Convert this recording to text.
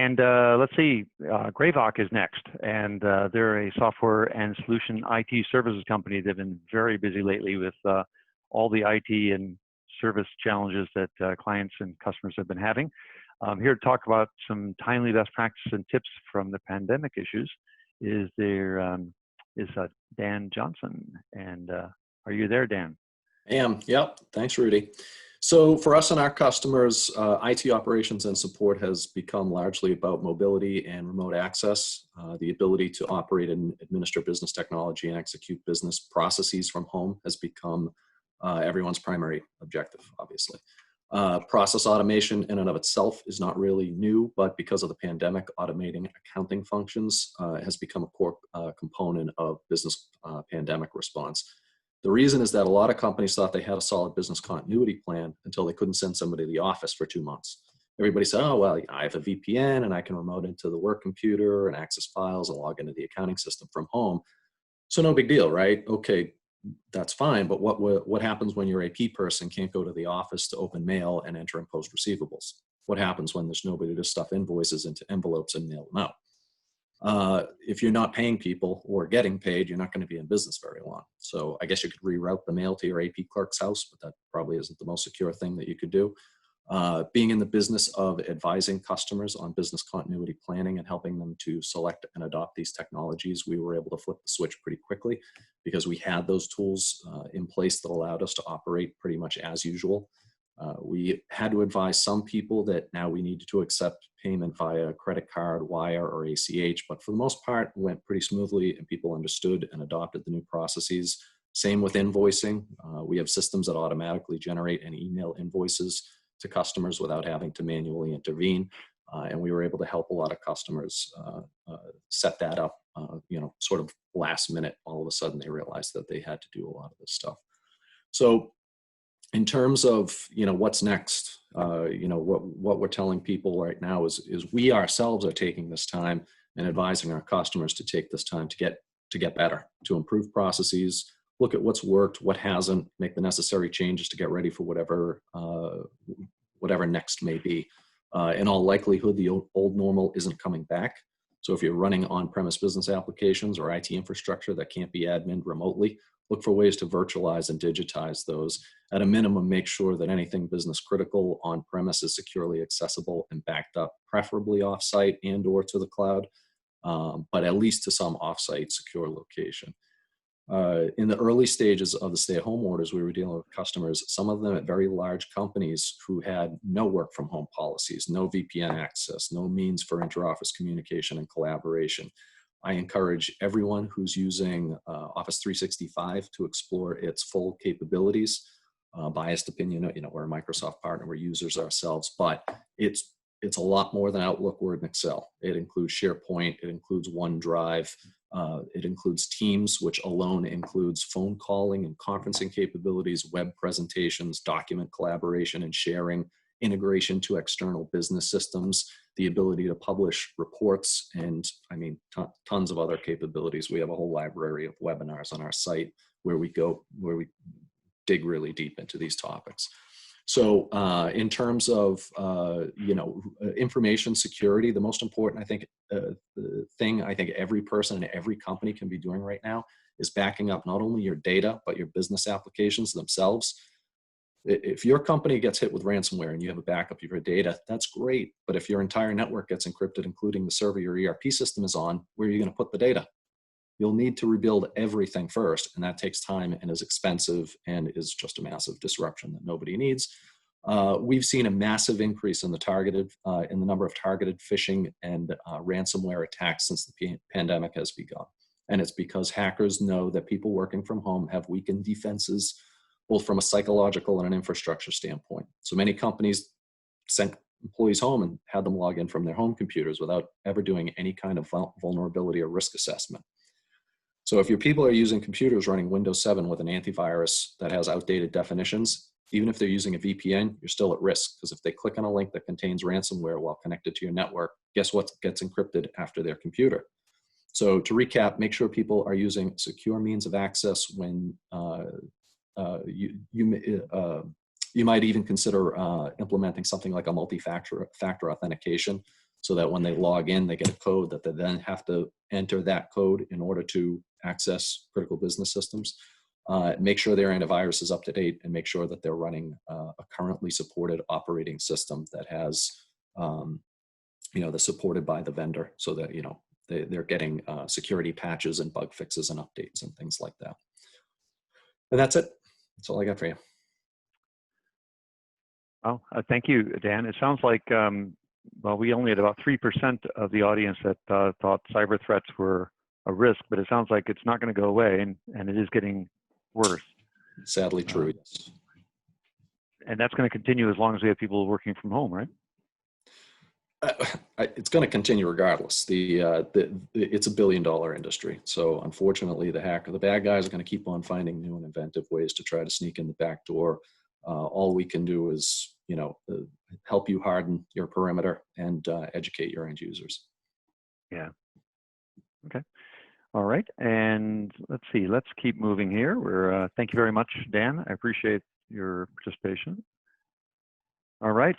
And let's see, GraVoc is next, and they're a software and solution IT services company. They've been very busy lately with all the IT and service challenges that clients and customers have been having. I'm here to talk about some timely best practices and tips from the pandemic issues. Is Dan Johnson, and are you there, Dan? I am. Yep. Thanks, Rudy. So for us and our customers, IT operations and support has become largely about mobility and remote access, the ability to operate and administer business technology and execute business processes from home has become everyone's primary objective, obviously. Process automation in and of itself is not really new, but because of the pandemic, automating accounting functions has become a core component of business pandemic response. The reason is that a lot of companies thought they had a solid business continuity plan until they couldn't send somebody to the office for 2 months. Everybody said, oh, well, I have a VPN and I can remote into the work computer and access files and log into the accounting system from home. So no big deal, right? Okay, that's fine. But what happens when your AP person can't go to the office to open mail and enter and post receivables? What happens when there's nobody to stuff invoices into envelopes and mail them out? If you're not paying people or getting paid, you're not going to be in business very long. So I guess you could reroute the mail to your AP clerk's house, but that probably isn't the most secure thing that you could do. Being in the business of advising customers on business continuity planning and helping them to select and adopt these technologies, we were able to flip the switch pretty quickly because we had those tools in place that allowed us to operate pretty much as usual. We had to advise some people that now we needed to accept payment via credit card, wire, or ACH, but for the most part, it went pretty smoothly and people understood and adopted the new processes. Same with invoicing. We have systems that automatically generate and email invoices to customers without having to manually intervene. And we were able to help a lot of customers set that up, sort of last minute. All of a sudden, they realized that they had to do a lot of this stuff. So in terms of, what's next, what we're telling people right now is we ourselves are taking this time and advising our customers to take this time to get better, to improve processes, look at what's worked, what hasn't, make the necessary changes to get ready for whatever next may be. In all likelihood, the old normal isn't coming back. So if you're running on-premise business applications or IT infrastructure that can't be admin remotely, look for ways to virtualize and digitize those. At a minimum, make sure that anything business critical on-premise is securely accessible and backed up, preferably off-site and or to the cloud, but at least to some off-site secure location. In the early stages of the stay-at-home orders, we were dealing with customers, some of them at very large companies who had no work-from-home policies, no VPN access, no means for inter-office communication and collaboration. I encourage everyone who's using Office 365 to explore its full capabilities. Biased opinion, we're a Microsoft partner, we're users ourselves, but it's a lot more than Outlook, Word, and Excel. It includes SharePoint, it includes OneDrive, it includes Teams, which alone includes phone calling and conferencing capabilities, web presentations, document collaboration and sharing, integration to external business systems, the ability to publish reports, and tons of other capabilities. We have a whole library of webinars on our site where we dig really deep into these topics. So in terms of information security, the most important thing I think every person and every company can be doing right now is backing up not only your data but your business applications themselves. If your company gets hit with ransomware and you have a backup of your data, that's great. But if your entire network gets encrypted, including the server your ERP system is on, where are you going to put the data? You'll need to rebuild everything first, and that takes time and is expensive and is just a massive disruption that nobody needs. We've seen a massive increase in the number of targeted phishing and ransomware attacks since the pandemic has begun. And it's because hackers know that people working from home have weakened defenses, both from a psychological and an infrastructure standpoint. So many companies sent employees home and had them log in from their home computers without ever doing any kind of vulnerability or risk assessment. So if your people are using computers running Windows 7 with an antivirus that has outdated definitions, even if they're using a VPN, you're still at risk, because if they click on a link that contains ransomware while connected to your network, guess what gets encrypted after their computer? So to recap, make sure people are using secure means of access when you might even consider implementing something like a multi-factor authentication so that when they log in, they get a code that they then have to enter that code in order to access critical business systems. Make sure their antivirus is up to date, and make sure that they're running a currently supported operating system that has, that's supported by the vendor, so that, they're getting security patches and bug fixes and updates and things like that. And that's it. That's all I got for you. Well, thank you, Dan. It sounds like, well, we only had about 3% of the audience that thought cyber threats were a risk, but it sounds like it's not going to go away, and it is getting worse. Sadly true, yes. And that's going to continue as long as we have people working from home, right? It's going to continue regardless. It's $1 billion industry. So unfortunately, the bad guys are going to keep on finding new and inventive ways to try to sneak in the back door. All we can do is, help you harden your perimeter and educate your end users. Yeah. Okay. All right. And let's see. Let's keep moving here. Thank you very much, Dan. I appreciate your participation. All right.